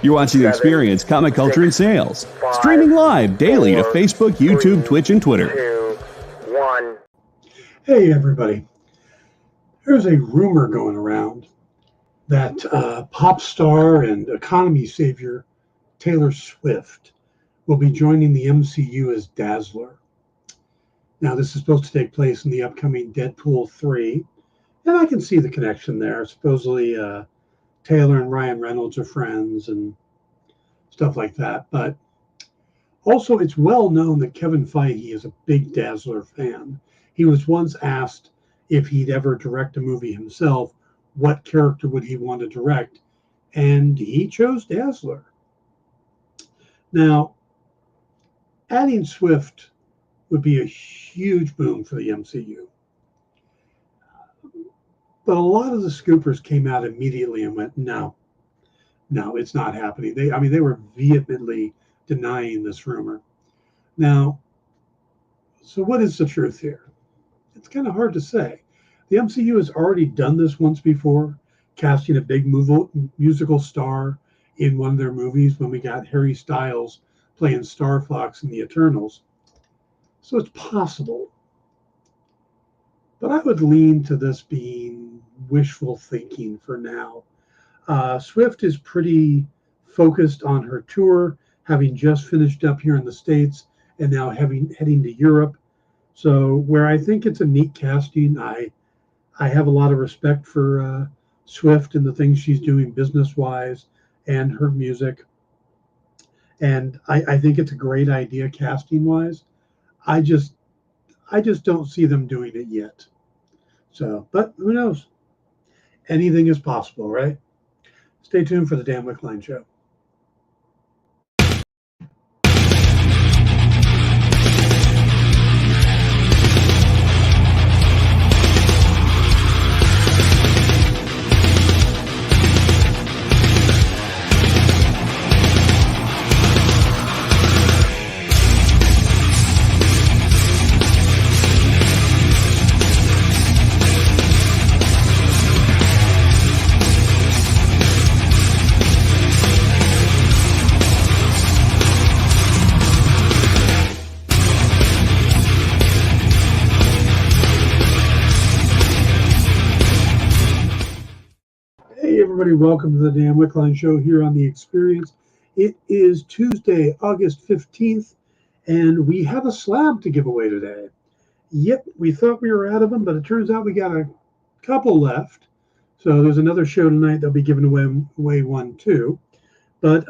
You're watching The Experience, Comic Culture and Sales. Streaming live daily to Facebook, YouTube, Twitch, and Twitter. 2, 1. Hey, everybody. There's a rumor going around that pop star and economy savior Taylor Swift will be joining the MCU as Dazzler. Now, this is supposed to take place in the upcoming Deadpool 3, and I can see the connection there. Supposedly, Taylor and Ryan Reynolds are friends and stuff like that. But also, it's well known that Kevin Feige is a big Dazzler fan. He was once asked if he'd ever direct a movie himself, what character would he want to direct? And he chose Dazzler. Now, adding Swift would be a huge boom for the MCU. But a lot of the scoopers came out immediately and went, no, it's not happening. They were vehemently denying this rumor. Now, so what is the truth here? It's kind of hard to say. The MCU has already done this once before, casting a big musical star in one of their movies when we got Harry Styles playing Star Fox in the Eternals. So it's possible. But I would lean to this being wishful thinking for now. Swift is pretty focused on her tour, having just finished up here in the States and now heading to Europe. So where I think it's a neat casting, I have a lot of respect for Swift and the things she's doing business-wise and her music. And I think it's a great idea casting-wise. I just don't see them doing it yet. So, but who knows? Anything is possible, right? Stay tuned for the Dan Wickline Show. Everybody, welcome to the Dan Wickline Show here on The Experience. It is Tuesday, August 15th, and we have a slab to give away today. Yep, we thought we were out of them, but it turns out we got a couple left. So there's another show tonight that'll be giving away one too. But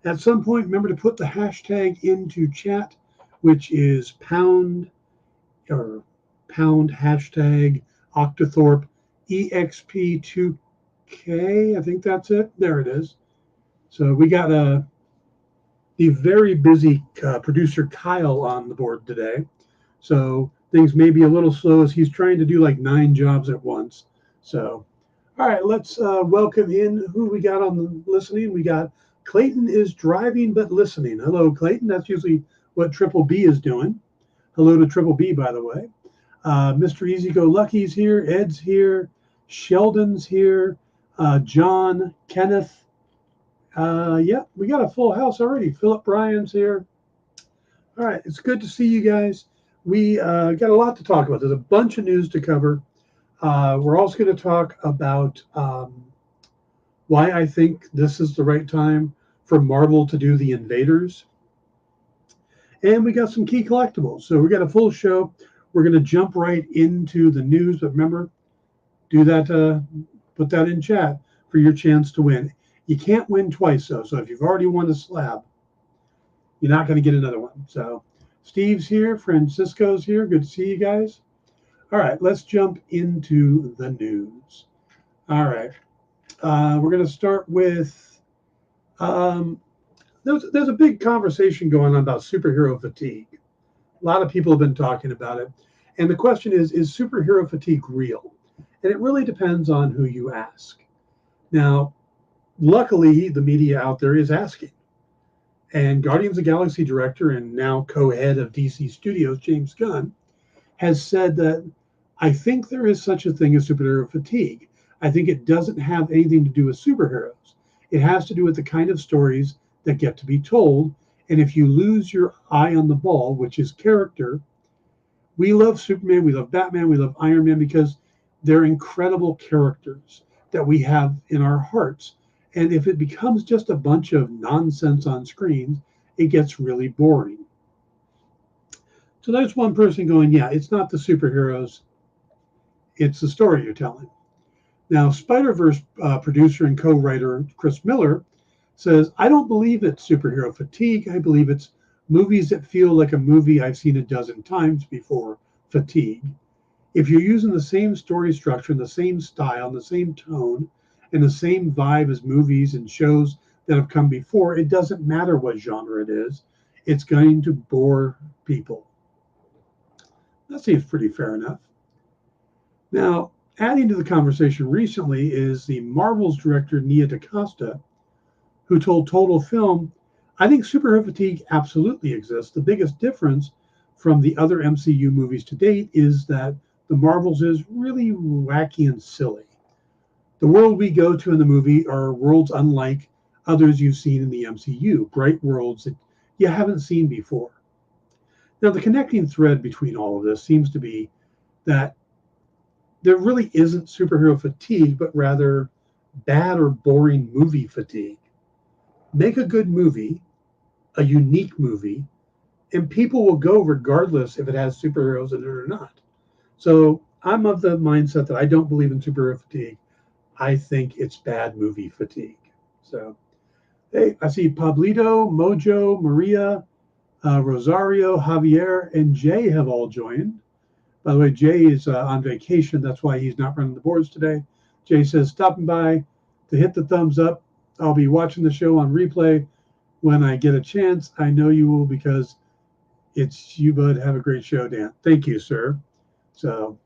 at some point, remember to put the hashtag into chat, which is pound hashtag Octothorpe EXP2K. I think that's it. There it is. So we got the very busy producer Kyle on the board today. So things may be a little slow as he's trying to do like 9 jobs at once. So, all right, let's welcome in who we got on the listening. We got Clayton is driving but listening. Hello, Clayton. That's usually what Triple B is doing. Hello to Triple B, by the way. Mr. Easy Go Lucky's here. Ed's here. Sheldon's here. John, Kenneth. Yeah, we got a full house already. Philip Bryan's here. All right, it's good to see you guys. We got a lot to talk about. There's a bunch of news to cover. We're also going to talk about why I think this is the right time for Marvel to do the Invaders. And we got some key collectibles. So we got a full show. We're going to jump right into the news. But remember, do that. Put that in chat for your chance to win. You can't win twice, though. So if you've already won a slab, you're not going to get another one. So Steve's here. Francisco's here. Good to see you guys. All right, let's jump into the news. All right. We're going to start with there's a big conversation going on about superhero fatigue. A lot of people have been talking about it. And the question is superhero fatigue real? And it really depends on who you ask. Now, luckily, the media out there is asking. And Guardians of the Galaxy director and now co-head of DC Studios, James Gunn, has said that I think there is such a thing as superhero fatigue. I think it doesn't have anything to do with superheroes. It has to do with the kind of stories that get to be told. And if you lose your eye on the ball, which is character, we love Superman, we love Batman, we love Iron Man because they're incredible characters that we have in our hearts. And if it becomes just a bunch of nonsense on screen, it gets really boring. So there's one person going, yeah, it's not the superheroes, it's the story you're telling. Now, Spider-Verse producer and co-writer Chris Miller says, I don't believe it's superhero fatigue. I believe it's movies that feel like a movie I've seen a dozen times before fatigue. If you're using the same story structure and the same style and the same tone and the same vibe as movies and shows that have come before, it doesn't matter what genre it is. It's going to bore people. That seems pretty fair enough. Now, adding to the conversation recently is the Marvel's director, Nia DaCosta, who told Total Film, I think superhero fatigue absolutely exists. The biggest difference from the other MCU movies to date is that the Marvels is really wacky and silly. The world we go to in the movie are worlds unlike others you've seen in the MCU, bright worlds that you haven't seen before. Now, the connecting thread between all of this seems to be that there really isn't superhero fatigue, but rather bad or boring movie fatigue. Make a good movie, a unique movie, and people will go regardless if it has superheroes in it or not. So I'm of the mindset that I don't believe in superhero fatigue. I think it's bad movie fatigue. So, hey, I see Pablito, Mojo, Maria, Rosario, Javier, and Jay have all joined. By the way, Jay is on vacation. That's why he's not running the boards today. Jay says, stopping by to hit the thumbs up. I'll be watching the show on replay when I get a chance. I know you will because it's you, bud. Have a great show, Dan. Thank you, sir. So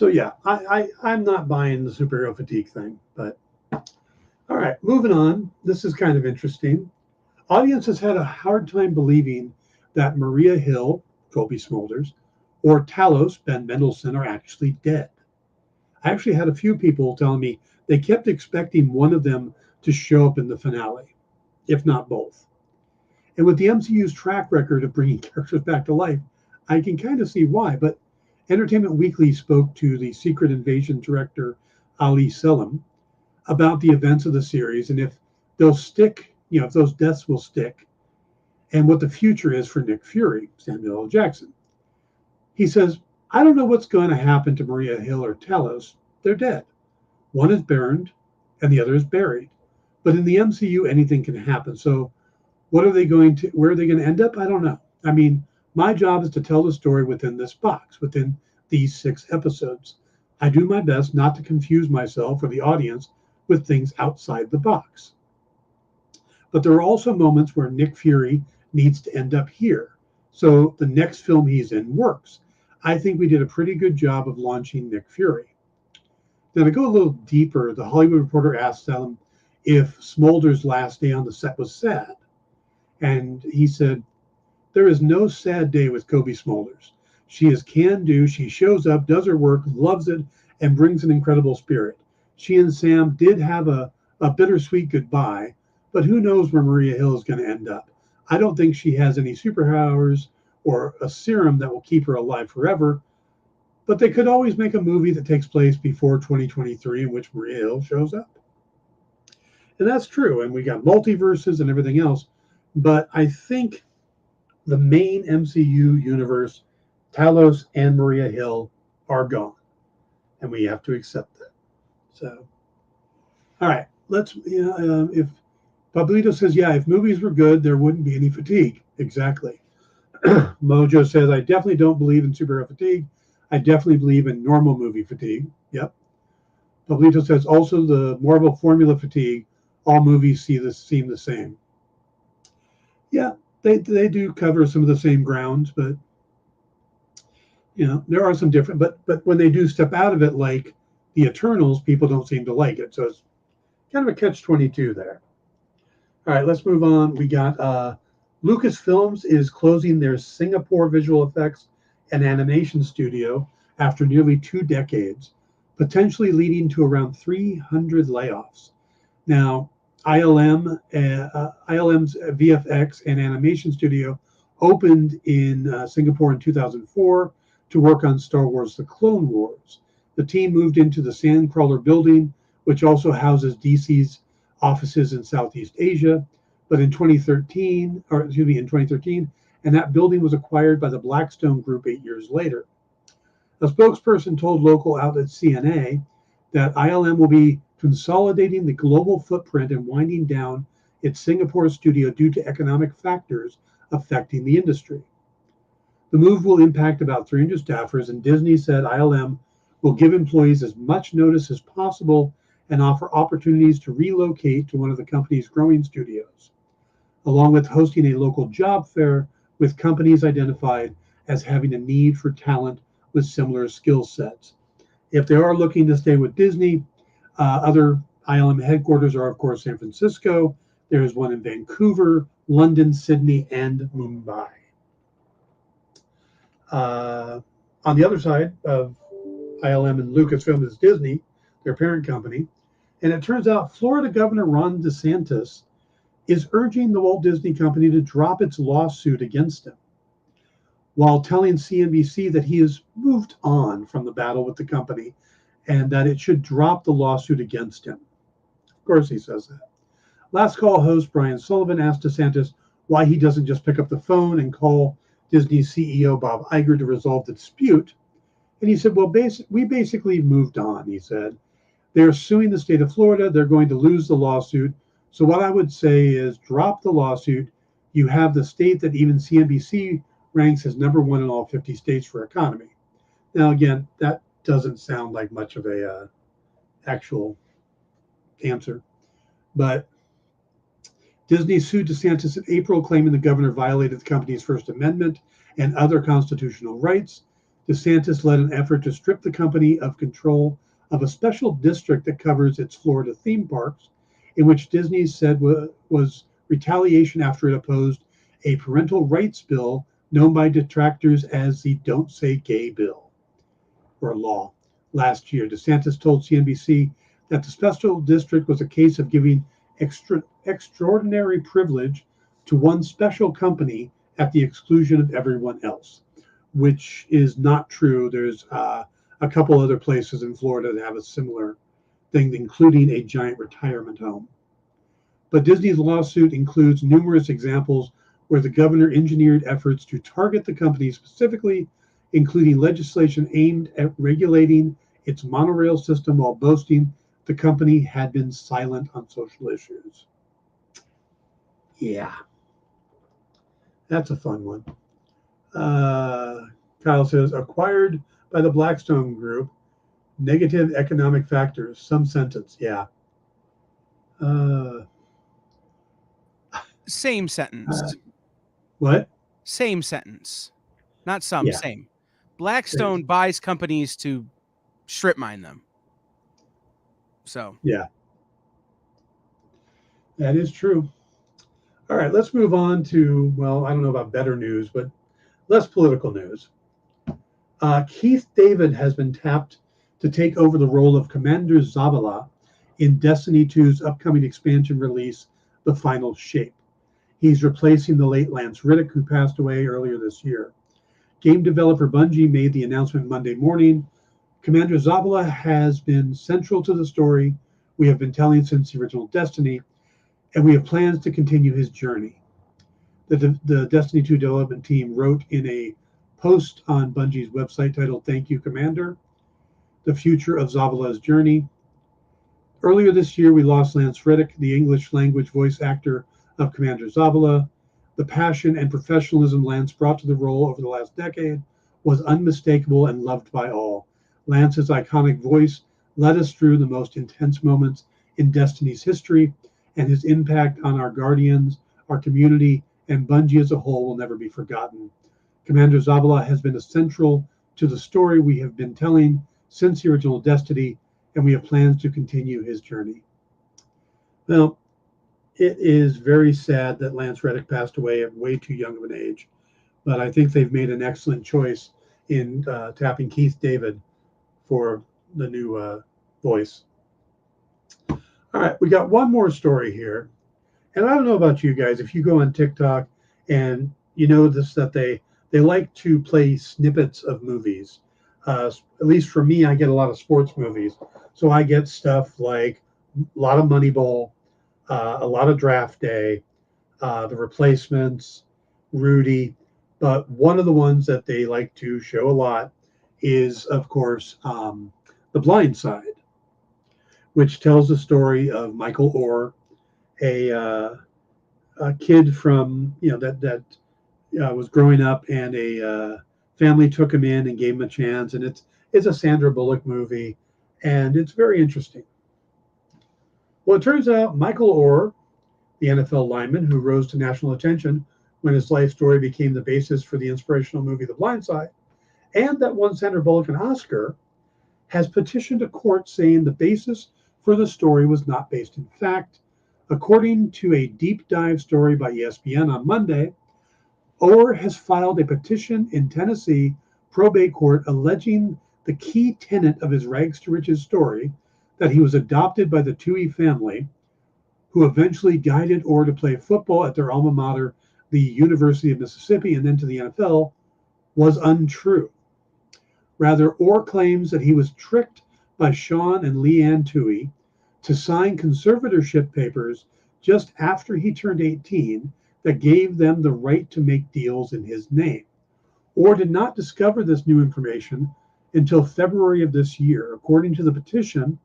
yeah, I'm not buying the superhero fatigue thing. But all right, moving on. This is kind of interesting. Audience has had a hard time believing that Maria Hill, Kobe Smulders, or Talos, Ben Mendelsohn, are actually dead. I actually had a few people telling me they kept expecting one of them to show up in the finale, if not both. And with the MCU's track record of bringing characters back to life, I can kind of see why. But Entertainment Weekly spoke to the Secret Invasion director, Ali Selim, about the events of the series and if they'll stick, if those deaths will stick, and what the future is for Nick Fury, Samuel L. Jackson. He says, I don't know what's going to happen to Maria Hill or Talos. They're dead. One is burned and the other is buried. But in the MCU, anything can happen. So where are they going to end up? I don't know. I mean, my job is to tell the story within this box, within these 6 episodes. I do my best not to confuse myself or the audience with things outside the box. But there are also moments where Nick Fury needs to end up here. So the next film he's in works. I think we did a pretty good job of launching Nick Fury. Now, to go a little deeper, the Hollywood Reporter asked them if Smolder's last day on the set was sad. And he said, there is no sad day with Kobe Smulders. She is can-do. She shows up, does her work, loves it, and brings an incredible spirit. She and Sam did have a bittersweet goodbye, but who knows where Maria Hill is going to end up. I don't think she has any superpowers or a serum that will keep her alive forever, but they could always make a movie that takes place before 2023 in which Maria Hill shows up. And that's true, and we got multiverses and everything else, but I think the main MCU universe, Talos and Maria Hill, are gone, and we have to accept that. So, all right, let's, if Pablito says, yeah, if movies were good, there wouldn't be any fatigue. Exactly. Mojo says, I definitely don't believe in superhero fatigue. I definitely believe in normal movie fatigue. Yep. Pablito says, also the Marvel formula fatigue. All movies seem the same. Yeah, they do cover some of the same grounds, but there are some different. But when they do step out of it, like the Eternals, people don't seem to like it. So it's kind of a catch-22 there. All right, let's move on. We got Lucasfilms is closing their Singapore visual effects and animation studio after nearly 2 decades, potentially leading to around 300 layoffs. Now, ILM's VFX and animation studio opened in Singapore in 2004 to work on Star Wars: The Clone Wars. The team moved into the Sandcrawler building, which also houses DC's offices in Southeast Asia. But in 2013, and that building was acquired by the Blackstone Group 8 years later. A spokesperson told local outlet CNA that ILM will be consolidating the global footprint and winding down its Singapore studio due to economic factors affecting the industry. The move will impact about 300 staffers, and Disney said ILM will give employees as much notice as possible and offer opportunities to relocate to one of the company's growing studios, along with hosting a local job fair with companies identified as having a need for talent with similar skill sets. If they are looking to stay with Disney, other ILM headquarters are, of course, San Francisco. There is one in Vancouver, London, Sydney, and Mumbai. On the other side of ILM and Lucasfilm is Disney, their parent company. And it turns out Florida Governor Ron DeSantis is urging the Walt Disney Company to drop its lawsuit against him, while telling CNBC that he has moved on from the battle with the company and that it should drop the lawsuit against him. Of course he says that. Last Call host Brian Sullivan asked DeSantis why he doesn't just pick up the phone and call Disney's CEO Bob Iger to resolve the dispute. And he said, well, we basically moved on, he said. They're suing the state of Florida. They're going to lose the lawsuit. So what I would say is drop the lawsuit. You have the state that even CNBC ranks as number one in all 50 states for economy. Now, again, that doesn't sound like much of a actual answer. But Disney sued DeSantis in April, claiming the governor violated the company's First Amendment and other constitutional rights. DeSantis led an effort to strip the company of control of a special district that covers its Florida theme parks, in which Disney said was retaliation after it opposed a parental rights bill known by detractors as the Don't Say Gay bill, or law. Last year, DeSantis told CNBC that the special district was a case of giving extraordinary privilege to one special company at the exclusion of everyone else, which is not true. There's a couple other places in Florida that have a similar thing, including a giant retirement home. But Disney's lawsuit includes numerous examples where the governor engineered efforts to target the company specifically, including legislation aimed at regulating its monorail system while boasting the company had been silent on social issues. Yeah, that's a fun one. Kyle says, acquired by the Blackstone Group, negative economic factors, some sentence. Yeah. Same sentence. What? Same sentence. Not some, Yeah. same. Blackstone buys companies to strip mine them. So. Yeah. That is true. All right, let's move on to, well, I don't know about better news, but less political news. Keith David has been tapped to take over the role of Commander Zavala in Destiny 2's upcoming expansion release, The Final Shape. He's replacing the late Lance Riddick, who passed away earlier this year. Game developer Bungie made the announcement Monday morning. Commander Zavala has been central to the story we have been telling since the original Destiny, and we have plans to continue his journey. The Destiny 2 development team wrote in a post on Bungie's website titled "Thank You, Commander: The Future of Zavala's Journey." Earlier this year, we lost Lance Riddick, the English language voice actor of Commander Zavala. The passion and professionalism Lance brought to the role over the last decade was unmistakable and loved by all. Lance's iconic voice led us through the most intense moments in Destiny's history, and his impact on our Guardians, our community, and Bungie as a whole will never be forgotten. Commander Zavala has been essential to the story we have been telling since the original Destiny, and we have plans to continue his journey. Now, it is very sad that Lance Riddick passed away at way too young of an age, but I think they've made an excellent choice in tapping Keith David for the new voice. All right, we got one more story here. And I don't know about you guys, if you go on TikTok and you notice that they like to play snippets of movies. At least for me, I get a lot of sports movies. So I get stuff like a lot of Moneyball, a lot of Draft Day, The Replacements, Rudy. But one of the ones that they like to show a lot is, of course, The Blind Side, which tells the story of Michael Orr, a kid from that was growing up, and a family took him in and gave him a chance, and it's a Sandra Bullock movie, and it's very interesting. Well, it turns out Michael Orr, the NFL lineman who rose to national attention when his life story became the basis for the inspirational movie The Blind Side, and that won Sandra Bullock an Oscar, has petitioned a court saying the basis for the story was not based in fact. According to a deep dive story by ESPN on Monday, Orr has filed a petition in Tennessee probate court alleging the key tenet of his rags to riches story, that he was adopted by the Toohey family, who eventually guided Orr to play football at their alma mater, the University of Mississippi, and then to the NFL, was untrue. Rather, Orr claims that he was tricked by Sean and Leanne Toohey to sign conservatorship papers just after he turned 18 that gave them the right to make deals in his name. Orr did not discover this new information until February of this year. According to the petition,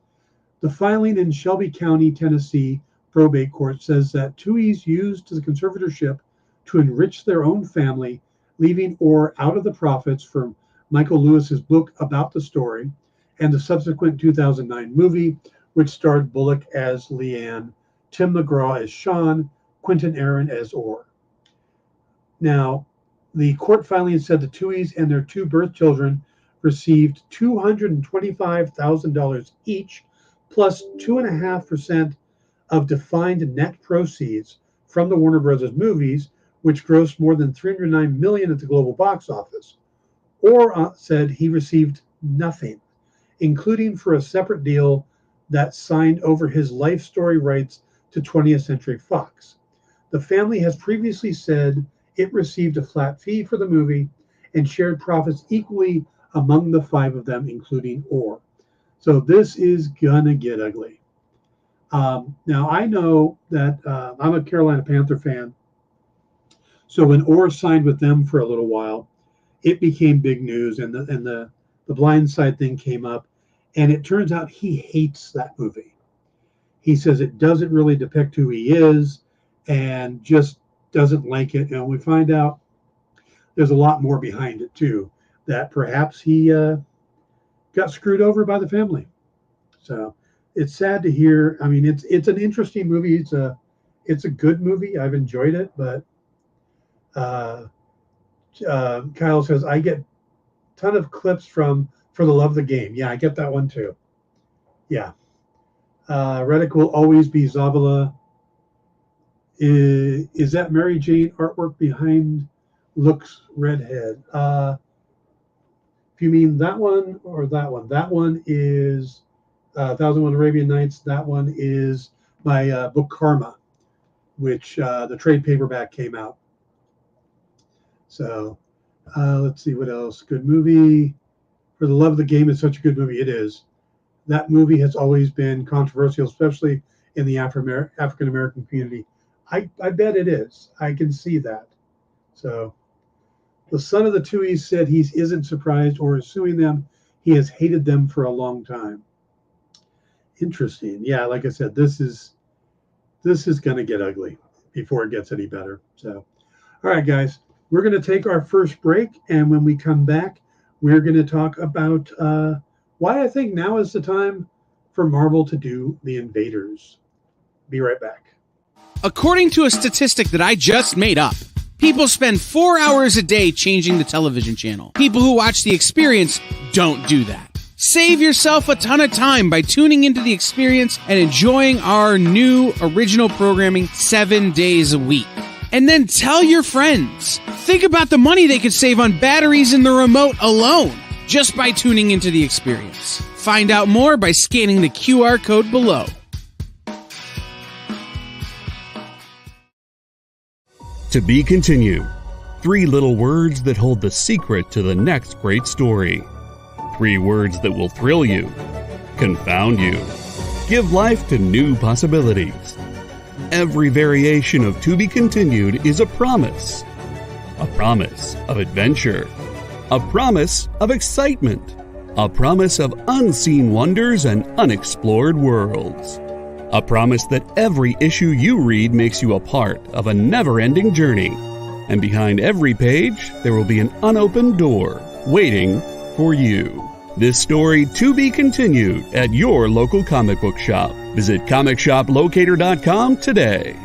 the filing in Shelby County, Tennessee probate court says that Tooheys used the conservatorship to enrich their own family, leaving Orr out of the profits from Michael Lewis's book about the story and the subsequent 2009 movie, which starred Bullock as Leanne, Tim McGraw as Sean, Quentin Aaron as Orr. Now, the court filing said the Tooheys and their two birth children received $225,000 each, plus 2.5% of defined net proceeds from the Warner Brothers movies, which grossed more than $309 million at the global box office. Orr said he received nothing, including for a separate deal that signed over his life story rights to 20th Century Fox. The family has previously said it received a flat fee for the movie and shared profits equally among the five of them, including Orr. So this is gonna get ugly. Now, I know that I'm a Carolina Panther fan. So when Orr signed with them for a little while, it became big news, and the Blind Side thing came up, and it turns out he hates that movie. He says it doesn't really depict who he is and just doesn't like it. And we find out there's a lot more behind it too, that perhaps he got screwed over by the family. So it's sad to hear. I mean, it's an interesting movie. It's a good movie. I've enjoyed it, but Kyle says, I get a ton of clips For the Love of the Game. Yeah, I get that one too. Yeah. Reddick will always be Zavala. Is that Mary Jane artwork behind looks redhead? If you mean that one or that one is 1001 Arabian Nights. That one is my book Karma, which the trade paperback came out. So let's see what else. Good movie. For the Love of the Game is such a good movie. It is. That movie has always been controversial, especially in the African American community. I bet it is. I can see that. So the son of the Tooheys said he isn't surprised or is suing them. He has hated them for a long time. Interesting. Yeah, like I said, this is going to get ugly before it gets any better. So, all right, guys, we're going to take our first break, and when we come back, we're going to talk about why I think now is the time for Marvel to do The Invaders. Be right back. According to a statistic that I just made up, people spend 4 hours a day changing the television channel. People who watch The Experience don't do that. Save yourself a ton of time by tuning into The Experience and enjoying our new original programming 7 days a week. And then tell your friends. Think about the money they could save on batteries in the remote alone just by tuning into The Experience. Find out more by scanning the QR code below. To be continued. 3 little words that hold the secret to the next great story. 3 words that will thrill you, confound you, give life to new possibilities. Every variation of To Be Continued is a promise of adventure, a promise of excitement, a promise of unseen wonders and unexplored worlds, a promise that every issue you read makes you a part of a never-ending journey, and behind every page there will be an unopened door waiting for you. This story to be continued at your local comic book shop. Visit comicshoplocator.com today.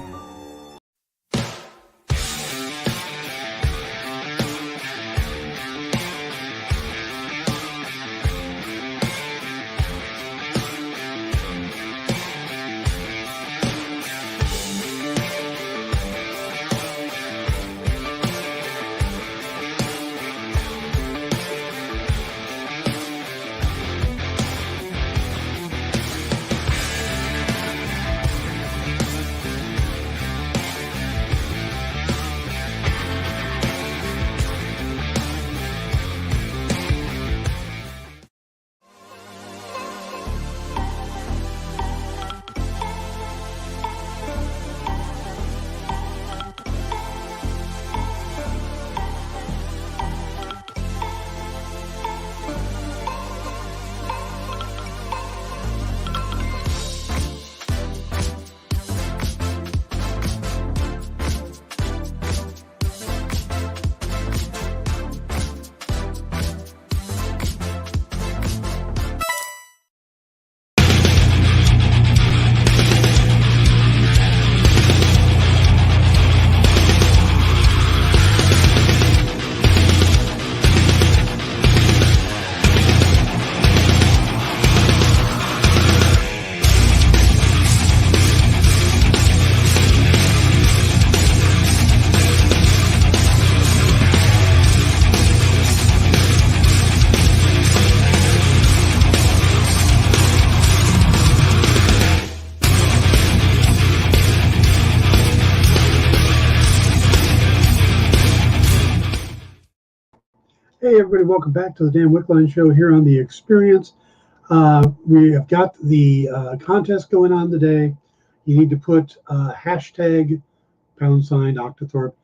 Hey everybody, welcome back to the Dan Wickline Show here on The Experience. We have got the contest going on today. You need to put hashtag # Octothorpe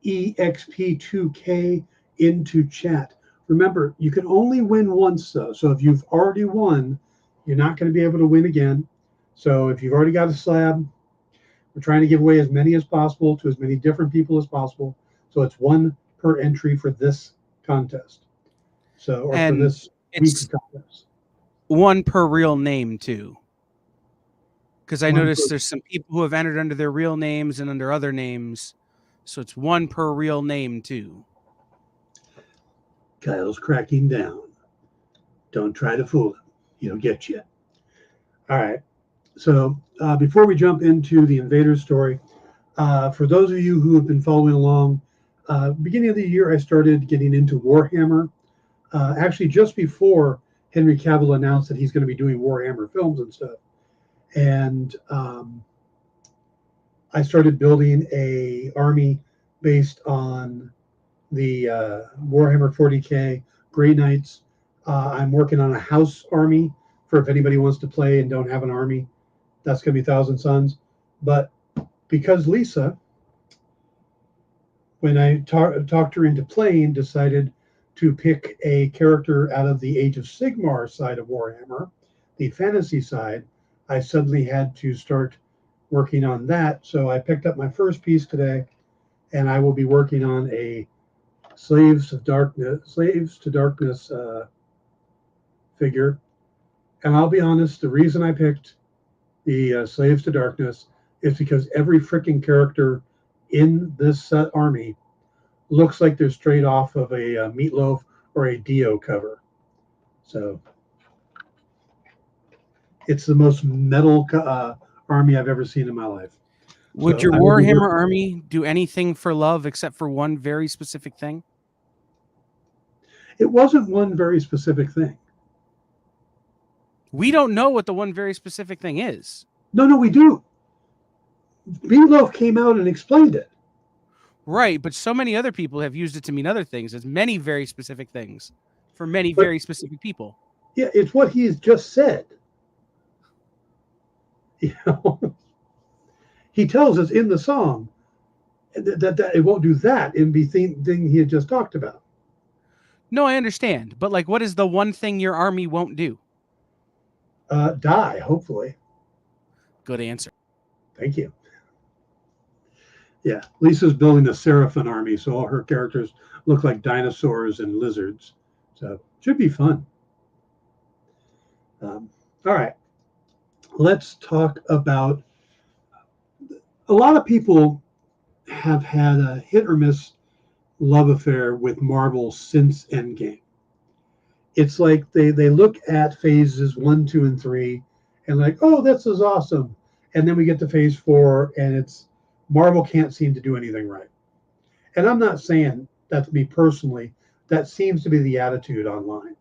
EXP2K into chat. Remember, you can only win once though. So if you've already won, you're not going to be able to win again. So if you've already got a slab, we're trying to give away as many as possible to as many different people as possible. So it's 1 per entry for this contest. So, or and for this week's contest. 1 per real name too. Because I 1 noticed per- there's some people who have entered under their real names and under other names. So it's 1 per real name too. Kyle's cracking down. Don't try to fool him. He'll get you. All right. So before we jump into the Invaders story, for those of you who have been following along, beginning of the year, I started getting into Warhammer. Actually, just before Henry Cavill announced that he's going to be doing Warhammer films and stuff. And I started building a army based on the Warhammer 40K Grey Knights. I'm working on a house army for if anybody wants to play and don't have an army. That's going to be Thousand Sons. But because Lisa, when I talked her into playing, decided to pick a character out of the Age of Sigmar side of Warhammer, the fantasy side, I suddenly had to start working on that. So I picked up my first piece today, and I will be working on a Slaves to Darkness figure. And I'll be honest, the reason I picked the Slaves to Darkness is because every freaking character in this army looks like they're straight off of a Meatloaf or a Dio cover. So it's the most metal army I've ever seen in my life. Would So your I will be Warhammer army do anything for love except for one very specific thing? It wasn't one very specific thing. We don't know what the one very specific thing is. No, we do. Meatloaf came out and explained it. Right, but so many other people have used it to mean other things, as many very specific things for many But very specific people. yeah, it's what he's just said. You know, he tells us in the song that it won't do that in the thing he had just talked about. No, I understand, but like, what is the one thing your army won't do? Die, hopefully. Good answer. Thank you. Yeah, Lisa's building a Seraphim army, so all her characters look like dinosaurs and lizards. So should be fun. All right, let's talk about. A lot of people have had a hit or miss love affair with Marvel since Endgame. It's like they look at phases 1, 2, and 3 and like, oh, this is awesome. And then we get to phase 4 and it's Marvel can't seem to do anything right. And I'm not saying that's me personally. That seems to be the attitude online.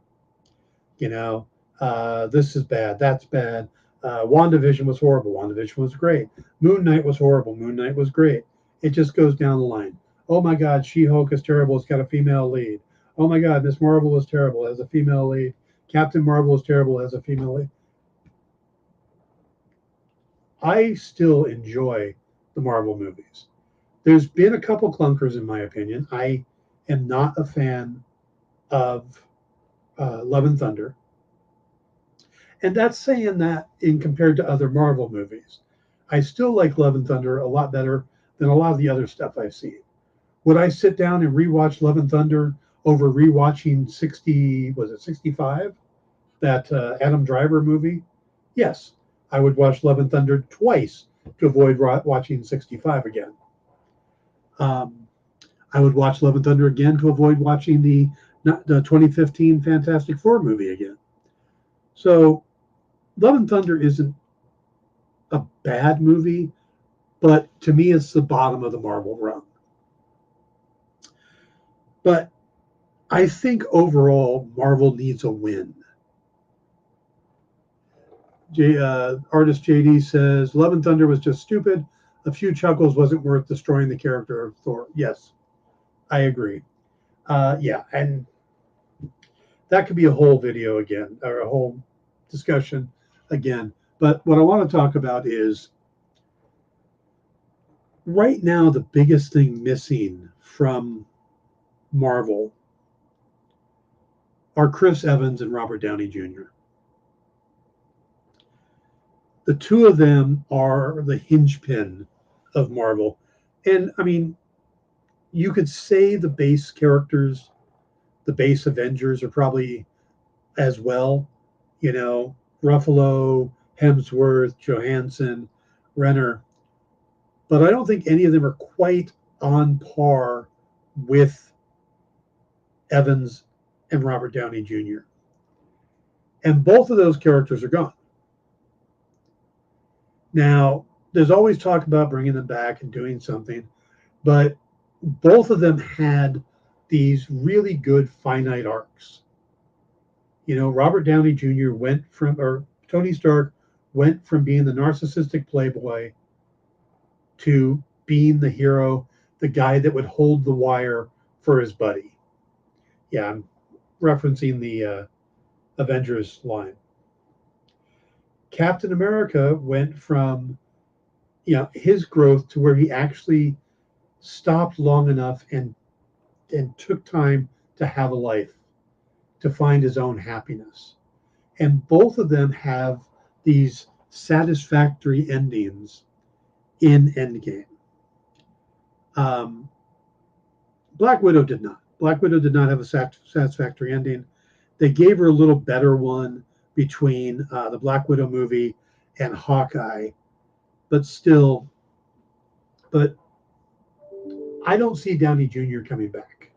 You know, this is bad. That's bad. WandaVision was horrible. WandaVision was great. Moon Knight was horrible. Moon Knight was great. It just goes down the line. Oh my God, She-Hulk is terrible. It's got a female lead. Oh my God, Miss Marvel is terrible. It has a female lead. Captain Marvel is terrible. It has a female lead. I still enjoy the Marvel movies. There's been a couple clunkers, in my opinion. I am not a fan of Love and Thunder. And that's saying that in compared to other Marvel movies. I still like Love and Thunder a lot better than a lot of the other stuff I've seen. Would I sit down and rewatch Love and Thunder over rewatching 65? That Adam Driver movie? Yes, I would watch Love and Thunder twice to avoid watching 65 again. I would watch Love and Thunder again to avoid watching the 2015 Fantastic Four movie again. So Love and Thunder isn't a bad movie, but to me, it's the bottom of the Marvel rung. But I think overall, Marvel needs a win. Artist JD says, Love and Thunder was just stupid. A few chuckles wasn't worth destroying the character of Thor. Yes, I agree. Yeah, and that could be a whole video again, or a whole discussion again. But what I want to talk about is right now, the biggest thing missing from Marvel are Chris Evans and Robert Downey Jr. The two of them are the hinge of Marvel. And I mean, you could say the base characters, the base Avengers are probably as well, you know, Ruffalo, Hemsworth, Johansson, Renner. But I don't think any of them are quite on par with Evans and Robert Downey Jr. And both of those characters are gone. Now, there's always talk about bringing them back and doing something, but both of them had these really good finite arcs. You know, Robert Downey Jr. Tony Stark went from being the narcissistic playboy to being the hero, the guy that would hold the wire for his buddy. Yeah, I'm referencing the Avengers line. Captain America went from, you know, his growth to where he actually stopped long enough and took time to have a life, to find his own happiness. And both of them have these satisfactory endings in Endgame. Black Widow did not. Black Widow did not have a satisfactory ending. They gave her a little better one between the Black Widow movie and Hawkeye, but I don't see Downey Jr. coming back.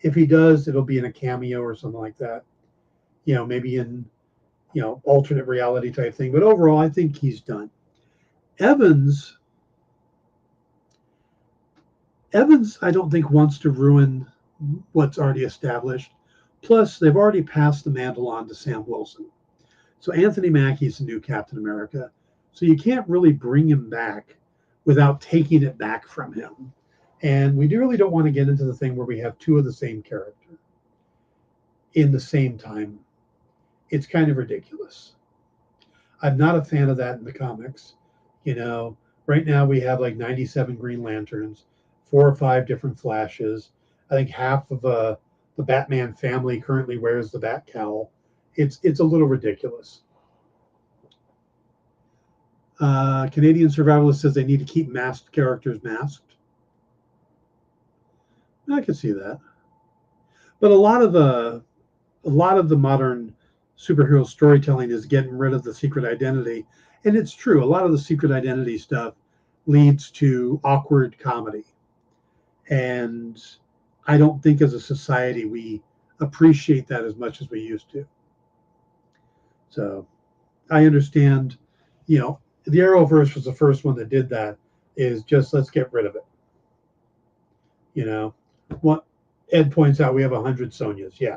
If he does, it'll be in a cameo or something like that. You know, maybe in, you know, alternate reality type thing. But overall, I think he's done. Evans, I don't think wants to ruin what's already established. Plus, they've already passed the mantle on to Sam Wilson. So Anthony Mackie's the new Captain America. So you can't really bring him back without taking it back from him. And we really don't want to get into the thing where we have two of the same character in the same time. It's kind of ridiculous. I'm not a fan of that in the comics. Right now we have like 97 Green Lanterns, 4 or 5 different Flashes. I think half of the Batman family currently wears the Bat cowl. It's a little ridiculous. Canadian Survivalist says they need to keep masked characters masked. I can see that. But a lot of the modern superhero storytelling is getting rid of the secret identity. And it's true. A lot of the secret identity stuff leads to awkward comedy. And I don't think as a society we appreciate that as much as we used to. So I understand, the Arrowverse was the first one that did that, is just let's get rid of it. What Ed points out, we have 100 Sonias. Yeah.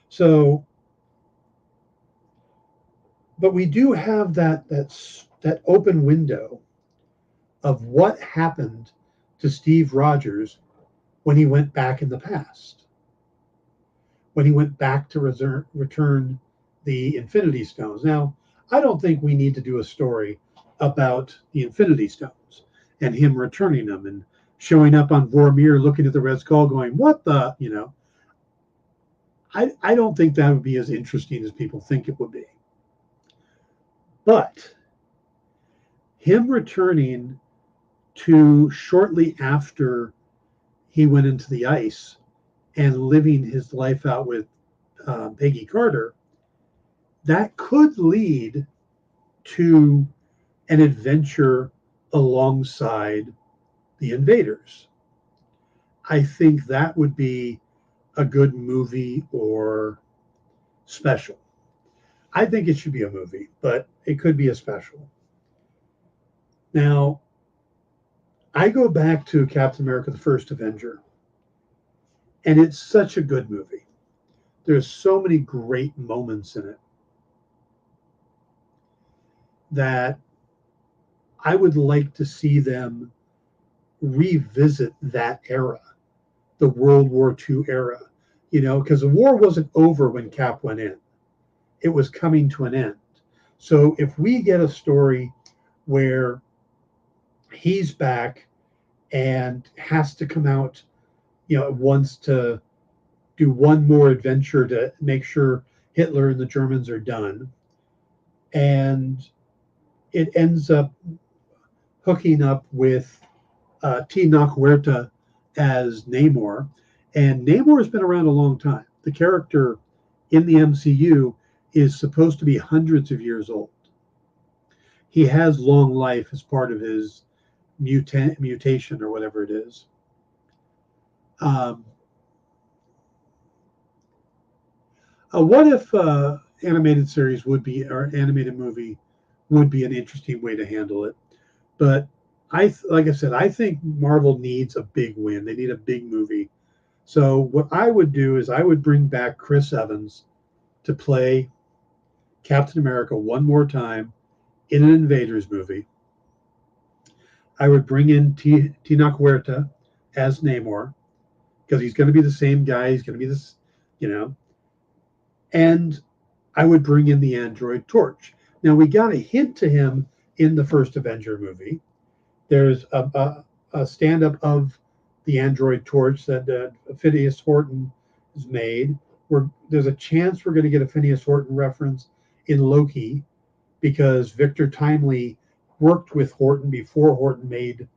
So, but we do have that open window of what happened to Steve Rogers when he went back in the past, when he went back to return the Infinity Stones. Now, I don't think we need to do a story about the Infinity Stones and him returning them and showing up on Vormir, looking at the Red Skull going, what the, I don't think that would be as interesting as people think it would be. But him returning to shortly after he went into the ice and living his life out with Peggy Carter, that could lead to an adventure alongside the invaders. I think that would be a good movie or special. I think it should be a movie, but it could be a special. Now, I go back to Captain America, the First Avenger, and it's such a good movie. There's so many great moments in it that I would like to see them revisit that era, the World War II era, because the war wasn't over when Cap went in. It was coming to an end. So if we get a story where he's back and has to come out, wants to do one more adventure to make sure Hitler and the Germans are done, and it ends up hooking up with Tenoch Huerta as Namor. And Namor has been around a long time. The character in the MCU is supposed to be hundreds of years old. He has long life as part of his mutation or whatever it is. What if animated series would be, or animated movie would be an interesting way to handle it. But like I said, I think Marvel needs a big win. They need a big movie. So what I would do is I would bring back Chris Evans to play Captain America one more time in an Invaders movie. I would bring in Tenoch Huerta as Namor, because he's going to be the same guy. He's going to be this, and I would bring in the android Torch. Now, we got a hint to him in the first Avenger movie. There's a stand-up of the android Torch that Phineas Horton has made. There's a chance we're going to get a Phineas Horton reference in Loki, because Victor Timely worked with Horton before Horton made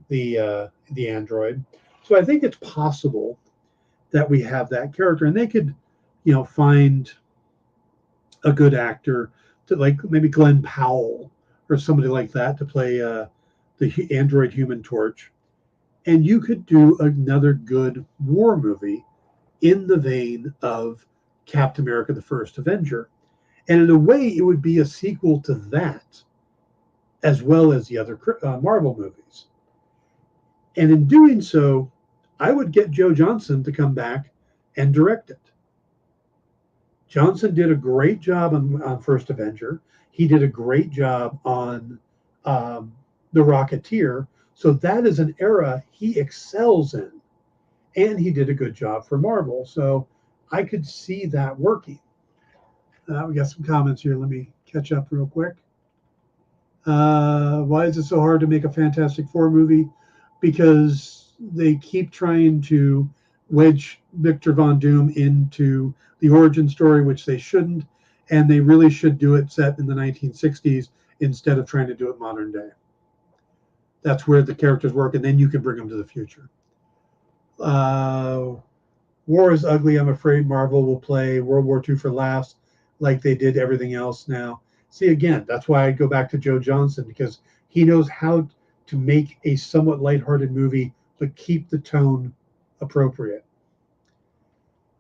the android. So I think it's possible that we have that character, and they could, find a good actor to, like maybe Glenn Powell or somebody like that, to play the android Human Torch, and you could do another good war movie in the vein of Captain America: The First Avenger. And in a way, it would be a sequel to that, as well as the other Marvel movies. And in doing so, I would get Joe Johnston to come back and direct it. Johnson did a great job on First Avenger. He did a great job on The Rocketeer, So that is an era he excels in. And he did a good job for Marvel. So I could see that working. We got some comments here. Let me catch up real quick. Why is it so hard to make a Fantastic Four movie? Because they keep trying to wedge Victor Von Doom into the origin story, which they shouldn't. And they really should do it set in the 1960s instead of trying to do it modern day. That's where the characters work, and then you can bring them to the future. War is ugly. I'm afraid Marvel will play World War II for laughs like they did everything else now. See, again, that's why I go back to Joe Johnston, because he knows how to make a somewhat lighthearted movie but keep the tone appropriate.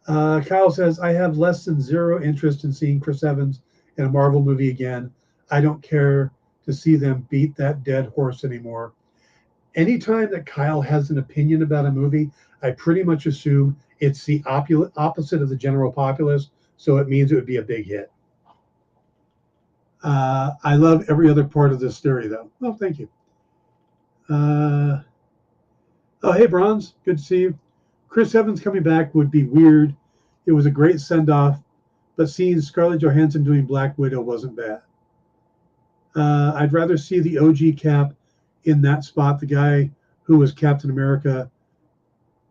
Kyle says, I have less than zero interest in seeing Chris Evans in a Marvel movie again. I don't care to see them beat that dead horse anymore. Anytime that Kyle has an opinion about a movie, I pretty much assume it's the opposite of the general populace, so it means it would be a big hit. I love every other part of this theory, though. Well, thank you. Oh, hey, Bronze. Good to see you. Chris Evans coming back would be weird. It was a great send-off, but seeing Scarlett Johansson doing Black Widow wasn't bad. I'd rather see the OG Cap in that spot, the guy who was Captain America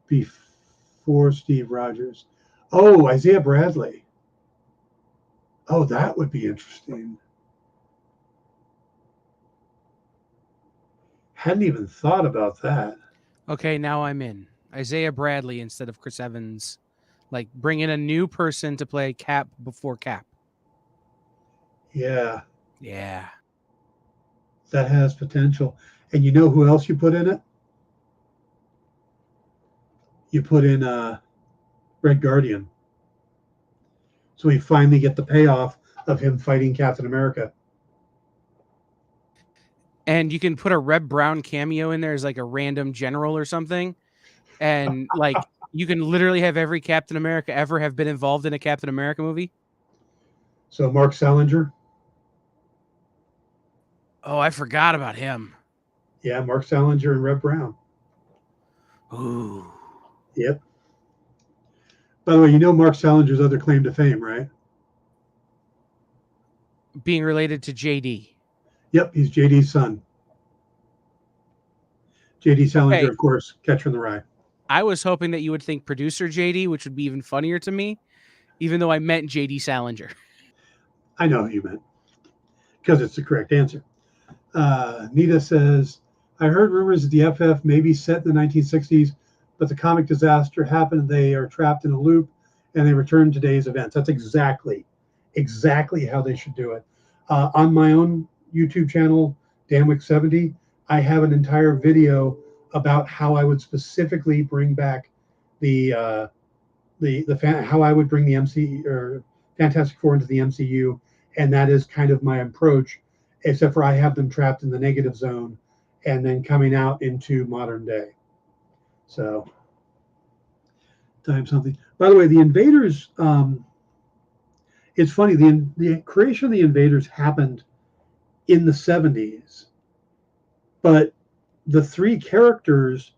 before Steve Rogers. Oh, Isaiah Bradley. Oh, that would be interesting. Hadn't even thought about that. Okay, now I'm in. Isaiah Bradley instead of Chris Evans. Like, bring in a new person to play Cap before Cap. Yeah. Yeah. That has potential. And you know who else you put in it? You put in Red Guardian. So we finally get the payoff of him fighting Captain America. And you can put a Reb Brown cameo in there as like a random general or something. And like you can literally have every Captain America ever have been involved in a Captain America movie. So Mark Salinger. Oh, I forgot about him. Yeah, Mark Salinger and Reb Brown. Ooh. Yep. By the way, you know Mark Salinger's other claim to fame, right? Being related to JD. Yep, he's JD's son. JD Salinger, Okay. of course, Catcher in the Rye. I was hoping that you would think producer JD, which would be even funnier to me, even though I meant JD Salinger. I know who you meant, because it's the correct answer. Nita says, I heard rumors that the FF may be set in the 1960s, but the comic disaster happened. They are trapped in a loop, and they return to today's events. That's exactly how they should do it. On my own YouTube channel, Dan Wick 70, I have an entire video about how I would specifically bring back how I would bring the MC or Fantastic Four into the MCU, and that is kind of my approach, except for I have them trapped in the negative zone and then coming out into modern day. So, time something. By the way, the Invaders. It's funny. The creation of the Invaders happened in the 70s, but the three characters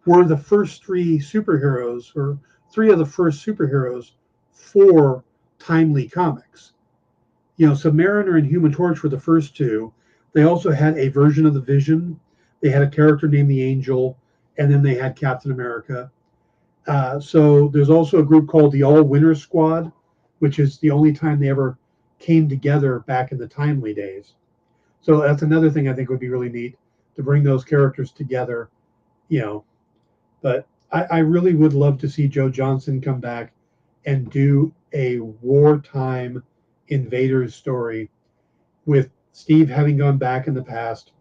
were the first three superheroes, or three of the first superheroes for timely comics. You know, Submariner and Human Torch were the first two. They also had a version of the Vision. They had a character named the Angel, and then they had Captain America. So there's also a group called the All Winter Squad, which is the only time they ever came together back in the timely days. So that's another thing I think would be really neat, to bring those characters together, you know. But I really would love to see Joe Johnston come back and do a wartime Invaders story with Steve having gone back in the past.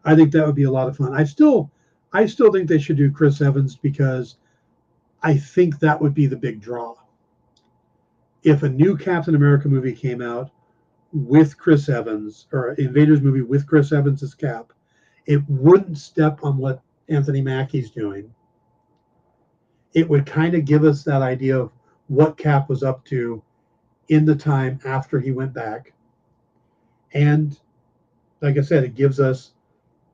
I think that would be a lot of fun. I still think they should do Chris Evans, because I think that would be the big draw. If a new Captain America movie came out with Chris Evans, or an Invaders movie with Chris Evans as Cap, it wouldn't step on what Anthony Mackie's doing. It would kind of give us that idea of what Cap was up to in the time after he went back. And like I said, it gives us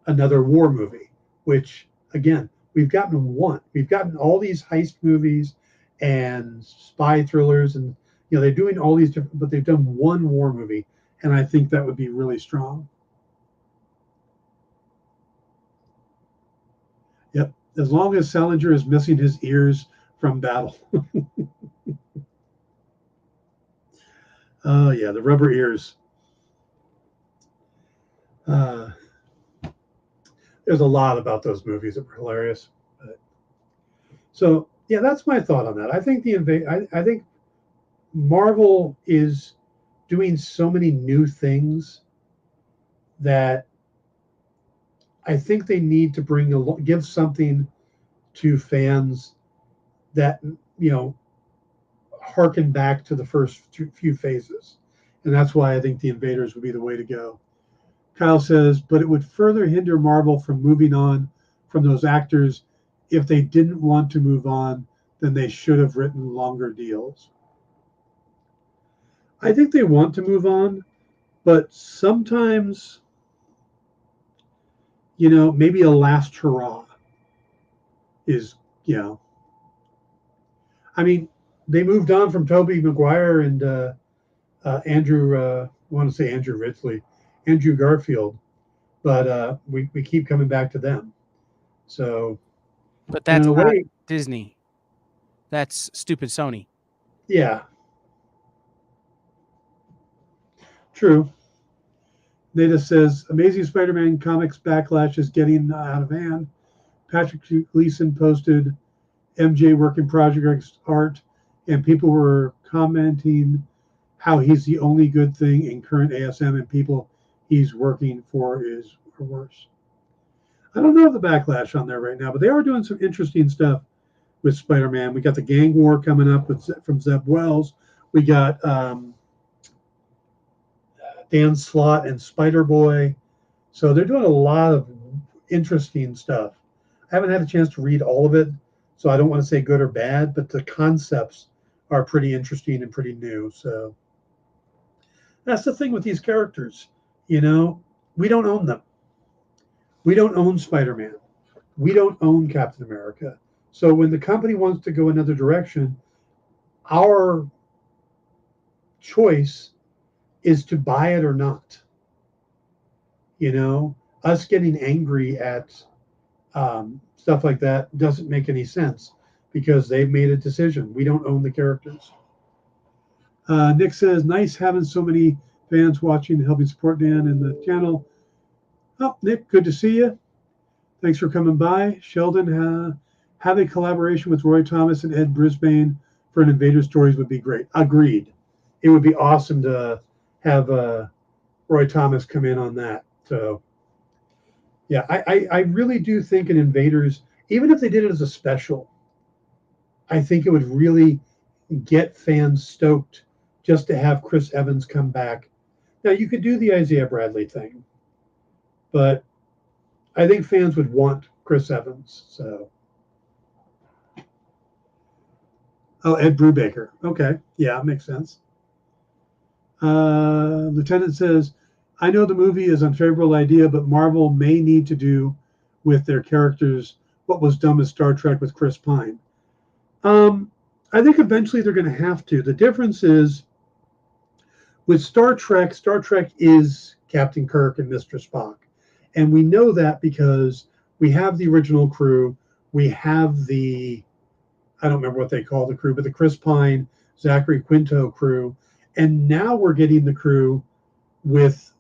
another war movie, which again, we've gotten one. We've gotten all these heist movies and spy thrillers, and they're doing all these different, but they've done one war movie, and I think that would be really strong. Yep, as long as Salinger is missing his ears from battle. Oh yeah, the rubber ears. There's a lot about those movies that were hilarious. But, so yeah, that's my thought on that. I think I think Marvel is doing so many new things that I think they need to give something to fans that harken back to the first few phases, and that's why I think the Invaders would be the way to go. Kyle says, but it would further hinder Marvel from moving on from those actors. If they didn't want to move on, then they should have written longer deals. I think they want to move on, but sometimes, maybe a last hurrah is, I mean, they moved on from Tobey Maguire and Andrew, I want to say Andrew Ridgely, Andrew Garfield, but we keep coming back to them. So, but that's not Disney. That's stupid Sony. Yeah. True. Nada says, Amazing Spider-Man comics backlash is getting out of hand. Patrick Gleason posted MJ working project art, and people were commenting how he's the only good thing in current ASM, and people he's working for is worse. I don't know the backlash on there right now, but they are doing some interesting stuff with Spider-Man. We got the gang war coming up from Zeb Wells. We got Dan Slott and Spider-Boy. So they're doing a lot of interesting stuff. I haven't had a chance to read all of it, so I don't want to say good or bad, but the concepts are pretty interesting and pretty new. So that's the thing with these characters. We don't own them. We don't own Spider-Man. We don't own Captain America. So when the company wants to go another direction, our choice is to buy it or not. Us getting angry at stuff like that doesn't make any sense because they've made a decision. We don't own the characters. Nick says, nice having so many fans watching and helping support Dan and the channel. Oh, Nick, good to see you. Thanks for coming by. Sheldon, have a collaboration with Roy Thomas and Ed Brisbane for an Invader Stories would be great. Agreed. It would be awesome to have Roy Thomas come in on that. So, yeah, I really do think an Invaders, even if they did it as a special, I think it would really get fans stoked just to have Chris Evans come back. Now, you could do the Isaiah Bradley thing, but I think fans would want Chris Evans. So, Ed Brubaker. Okay, yeah, makes sense. Lieutenant says, I know the movie is an unfavorable idea, but Marvel may need to do with their characters what was done with Star Trek with Chris Pine. I think eventually they're going to have to. The difference is with Star Trek is Captain Kirk and Mr. Spock. And we know that because we have the original crew. We have I don't remember what they call the crew, but the Chris Pine, Zachary Quinto crew. And now we're getting the crew with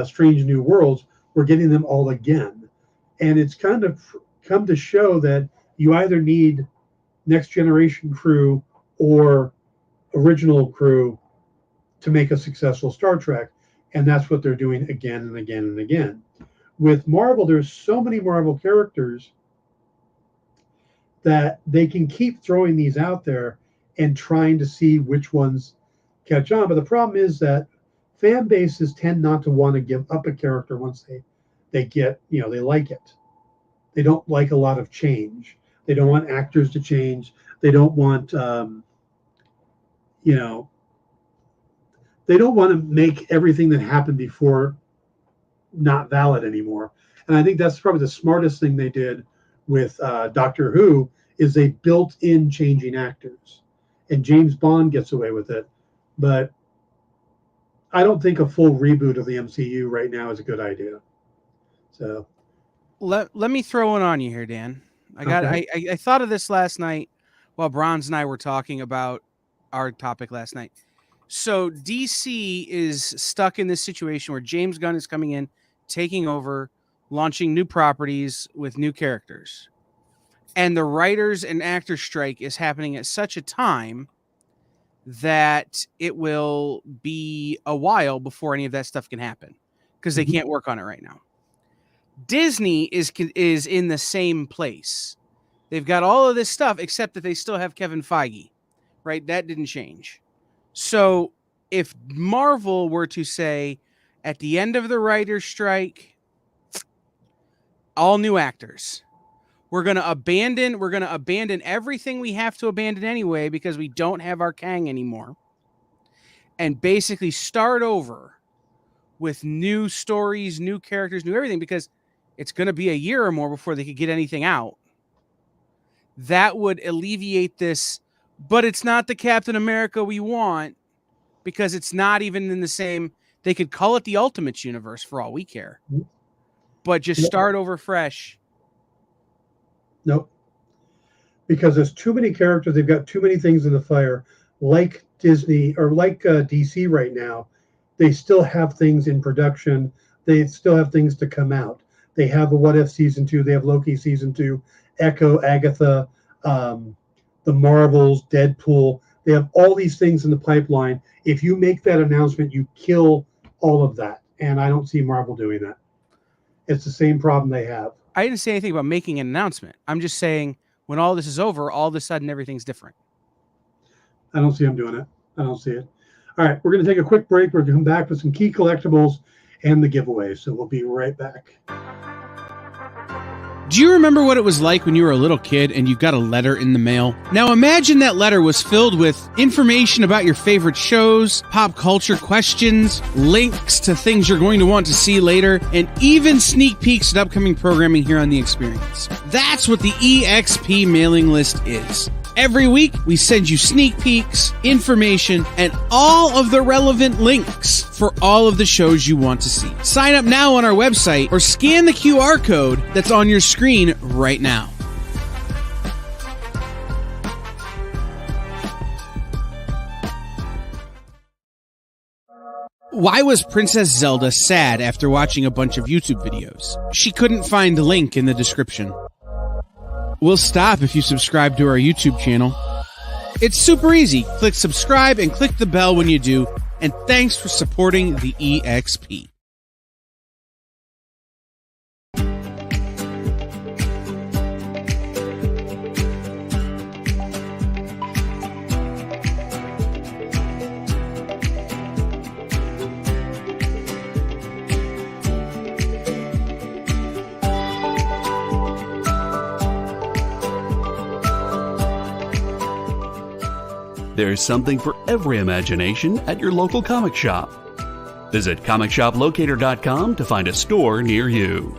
Strange New Worlds. We're getting them all again. And it's kind of come to show that you either need Next Generation crew or original crew to make a successful Star Trek. And that's what they're doing again and again and again. With Marvel, there's so many Marvel characters that they can keep throwing these out there and trying to see which ones catch on. But the problem is that fan bases tend not to want to give up a character once they get, they like it. They don't like a lot of change. They don't want actors to change. They don't want, they don't want to make everything that happened before not valid anymore. And I think that's probably the smartest thing they did with Doctor Who is they built in changing actors. And James Bond gets away with it. But I don't think a full reboot of the MCU right now is a good idea. So let me throw one on you here, Dan. I thought of this last night while Bronze and I were talking about our topic last night. So DC is stuck in this situation where James Gunn is coming in, taking over, launching new properties with new characters. And the writers and actors strike is happening at such a time that it will be a while before any of that stuff can happen because they can't work on it right now. Disney is in the same place. They've got all of this stuff, except that they still have Kevin Feige, right? That didn't change. So if Marvel were to say at the end of the writer's strike, all new actors, we're going to abandon everything we have to abandon anyway, because we don't have our Kang anymore, and basically start over with new stories, new characters, new everything, because it's going to be a year or more before they could get anything out. That would alleviate this, but it's not the Captain America we want, because it's not even in the same. They could call it the Ultimates universe for all we care, but just start over fresh. Nope. Because there's too many characters. They've got too many things in the fire. Like Disney or like DC right now, they still have things in production. They still have things to come out. They have the What If season 2. They have Loki season 2. Echo, Agatha, the Marvels, Deadpool. They have all these things in the pipeline. If you make that announcement, you kill all of that. And I don't see Marvel doing that. It's the same problem they have. I didn't say anything about making an announcement. I'm just saying when all this is over, all of a sudden everything's different. I don't see them doing it. I don't see it. All right, we're going to take a quick break. We're going to come back with some key collectibles and the giveaway. So we'll be right back. Do you remember what it was like when you were a little kid and you got a letter in the mail? Now imagine that letter was filled with information about your favorite shows, pop culture questions, links to things you're going to want to see later, and even sneak peeks at upcoming programming here on The Experience. That's what the EXP mailing list is. Every week, we send you sneak peeks, information, and all of the relevant links for all of the shows you want to see. Sign up now on our website or scan the QR code that's on your screen right now. Why was Princess Zelda sad after watching a bunch of YouTube videos? She couldn't find the link in the description. We'll stop if you subscribe to our YouTube channel. It's super easy. Click subscribe and click the bell when you do. And thanks for supporting the EXP. There's something for every imagination at your local comic shop. Visit comicshoplocator.com to find a store near you.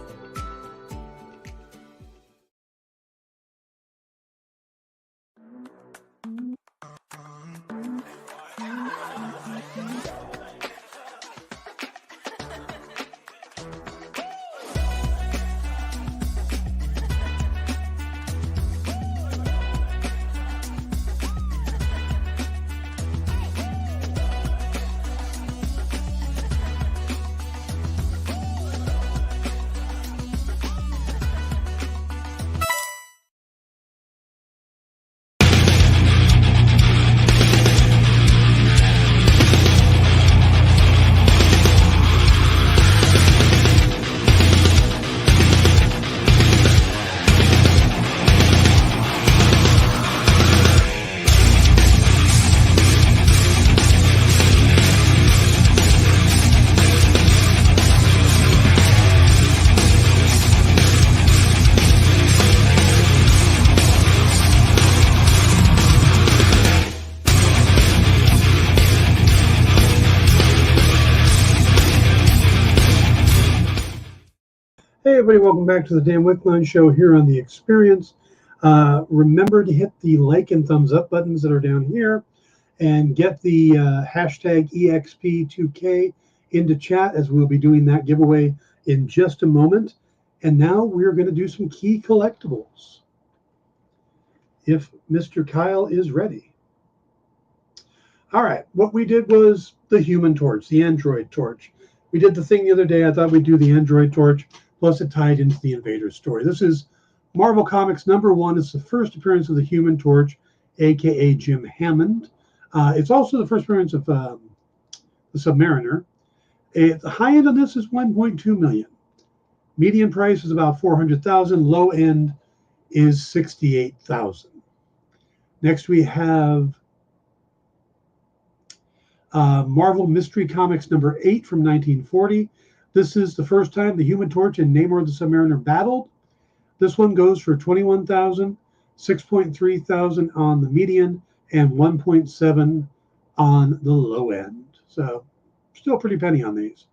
everybody, welcome back to the Dan Wickline Show here on The Experience. Remember to hit the like and thumbs up buttons that are down here and get the hashtag EXP2K into chat, as we'll be doing that giveaway in just a moment. And now we're going to do some key collectibles, if Mr. Kyle is ready. All right, what we did was the Human Torch, the Android Torch. We did the thing the other day. I thought we'd do the Android Torch, plus it tied into the Invaders story. This is Marvel Comics #1. It's the first appearance of the Human Torch, a.k.a. Jim Hammond. It's also the first appearance of the Submariner. The high end on this is $1.2 million. Median price is about $400,000. Low end is $68,000. Next we have Marvel Mystery Comics #8 from 1940. This is the first time the Human Torch and Namor the Submariner battled. This one goes for $21,000, $6,300 on the median, and $1.7 on the low end. So still pretty penny on these.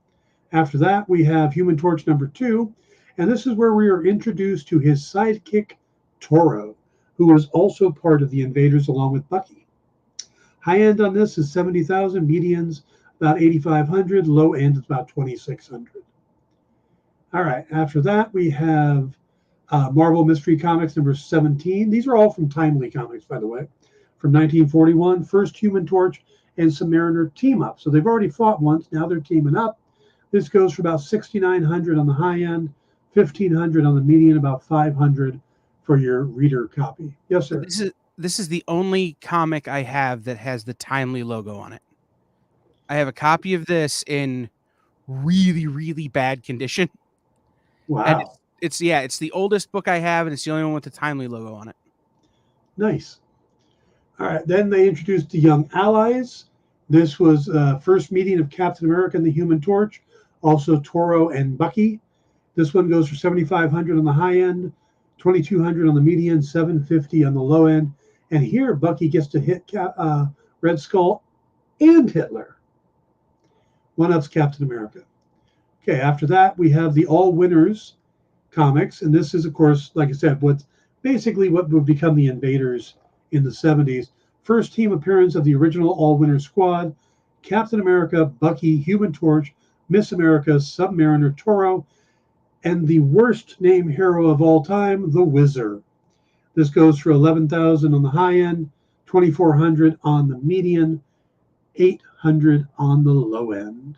After that, we have Human Torch #2, and this is where we are introduced to his sidekick, Toro, who was also part of the Invaders along with Bucky. High end on this is $70,000, medians about $8,500, low end is about $2,600. All right, after that, we have Marvel Mystery Comics #17. These are all from Timely Comics, by the way, from 1941. First Human Torch and Submariner team up. So they've already fought once, now they're teaming up. This goes for about $6,900 on the high end, $1,500 on the median, about $500 for your reader copy. Yes, sir. This is the only comic I have that has the Timely logo on it. I have a copy of this in really, really bad condition. Wow. And it's the oldest book I have, and it's the only one with the Timely logo on it. Nice. All right, then they introduced the Young Allies. This was first meeting of Captain America and the Human Torch, also Toro and Bucky. This one goes for $7,500 on the high end, $2,200 on the median, $750 on the low end. And here Bucky gets to hit Red Skull and Hitler. One-ups Captain America. Okay, after that, we have the All Winners comics. And this is, of course, like I said, what would become the Invaders in the 70s. First team appearance of the original All Winners squad: Captain America, Bucky, Human Torch, Miss America, Submariner, Toro, and the worst named hero of all time, the Wizard. This goes for $11,000 on the high end, $2,400 on the median, $800 on the low end.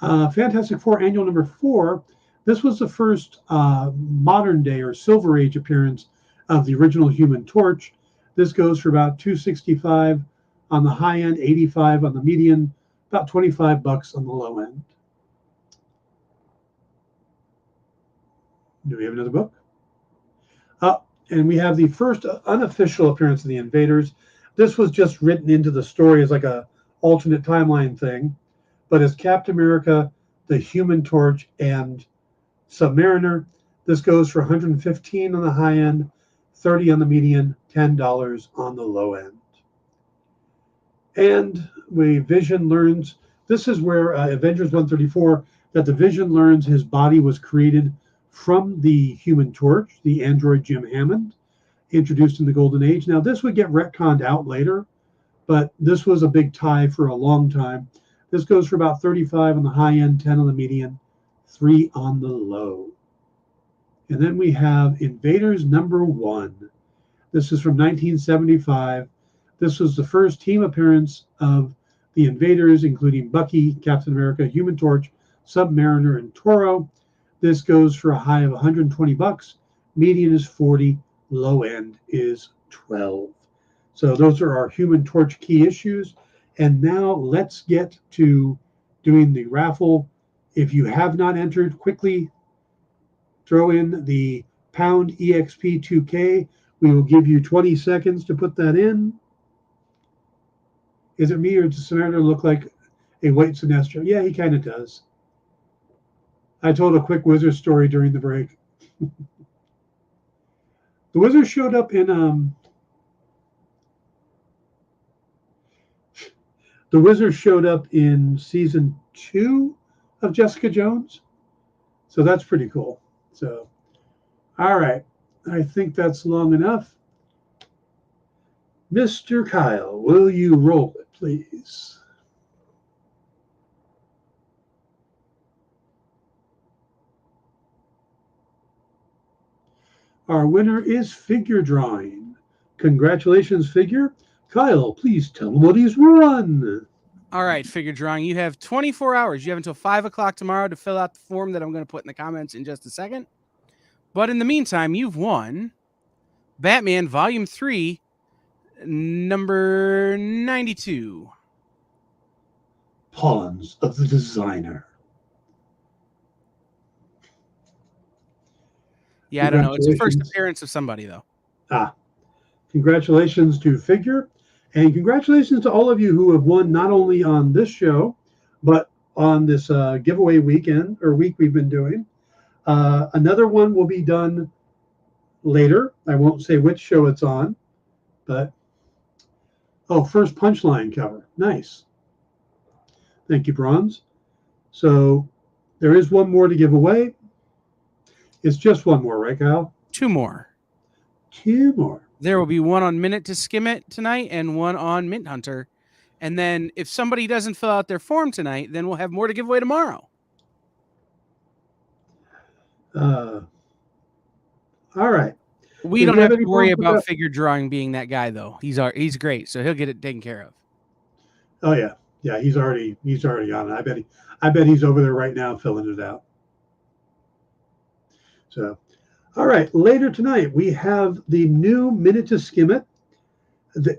Fantastic Four Annual #4. This was the first modern day or Silver Age appearance of the original Human Torch. This goes for about $265 on the high end, $85 on the median, about $25 on the low end. Do we have another book? And we have the first unofficial appearance of the Invaders. This was just written into the story as like a alternate timeline thing, but as Captain America, the Human Torch, and Submariner. This goes for $115 on the high end, $30 on the median, $10 on the low end. And Vision learns, this is where Avengers 134, that the Vision learns his body was created from the Human Torch, the android Jim Hammond, introduced in the Golden Age. Now, this would get retconned out later, but this was a big tie for a long time. This goes for about $35 on the high end, $10 on the median, $3 on the low. And then we have Invaders #1. This is from 1975. This was the first team appearance of the Invaders, including Bucky, Captain America, Human Torch, Submariner, and Toro. This goes for a high of $120. Median is $40. Low end is $12. So those are our Human Torch key issues. And now let's get to doing the raffle. If you have not entered, quickly throw in the pound EXP2K. We will give you 20 seconds to put that in. Is it me, or does Samantha look like a white Sinestro? Yeah, he kind of does. I told a quick Wizard story during the break. The Wizard showed up in season 2 of Jessica Jones. So that's pretty cool. So, all right. I think that's long enough. Mr. Kyle, will you roll it, please? Our winner is figure drawing. Congratulations, figure. Kyle, please tell him what he's won. All right, figure drawing. You have 24 hours. You have until 5 o'clock tomorrow to fill out the form that I'm going to put in the comments in just a second. But in the meantime, you've won Batman Volume 3, number 92. Pawns of the Designer. Yeah, I don't know. It's the first appearance of somebody, though. Congratulations to Figure. And congratulations to all of you who have won not only on this show, but on this giveaway week we've been doing. Another one will be done later. I won't say which show it's on, but first Punchline cover. Nice. Thank you, Bronze. So there is one more to give away. It's just one more, right, Kyle? Two more. There will be one on Minute to Skim It tonight and one on Mint Hunter. And then if somebody doesn't fill out their form tonight, then we'll have more to give away tomorrow. All right. We don't have to worry about figure drawing being that guy, though. He's great, so he'll get it taken care of. Oh yeah, he's already on it. I bet he's over there right now filling it out. So, all right. Later tonight we have the new Minute to Skim It.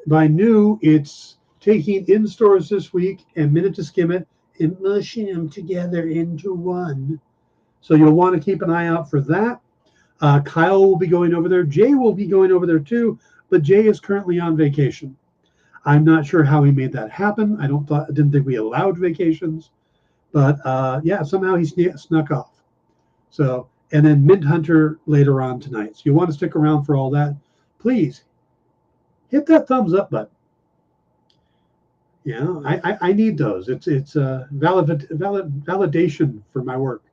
By new, it's taking in stores this week and Minute to Skim It and mushing them together into one. So you'll want to keep an eye out for that. Kyle will be going over there. Jay will be going over there too, but Jay is currently on vacation. I'm not sure how he made that happen. I didn't think we allowed vacations, but somehow he snuck off. So, and then Mint Hunter later on tonight. So you want to stick around for all that. Please hit that thumbs up button. I need those. It's validation for my work.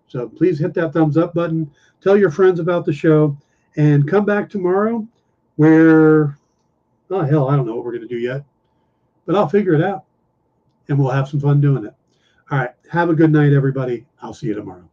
So please hit that thumbs up button. Tell your friends about the show, and come back tomorrow where, I don't know what we're going to do yet, but I'll figure it out, and we'll have some fun doing it. All right. Have a good night, everybody. I'll see you tomorrow.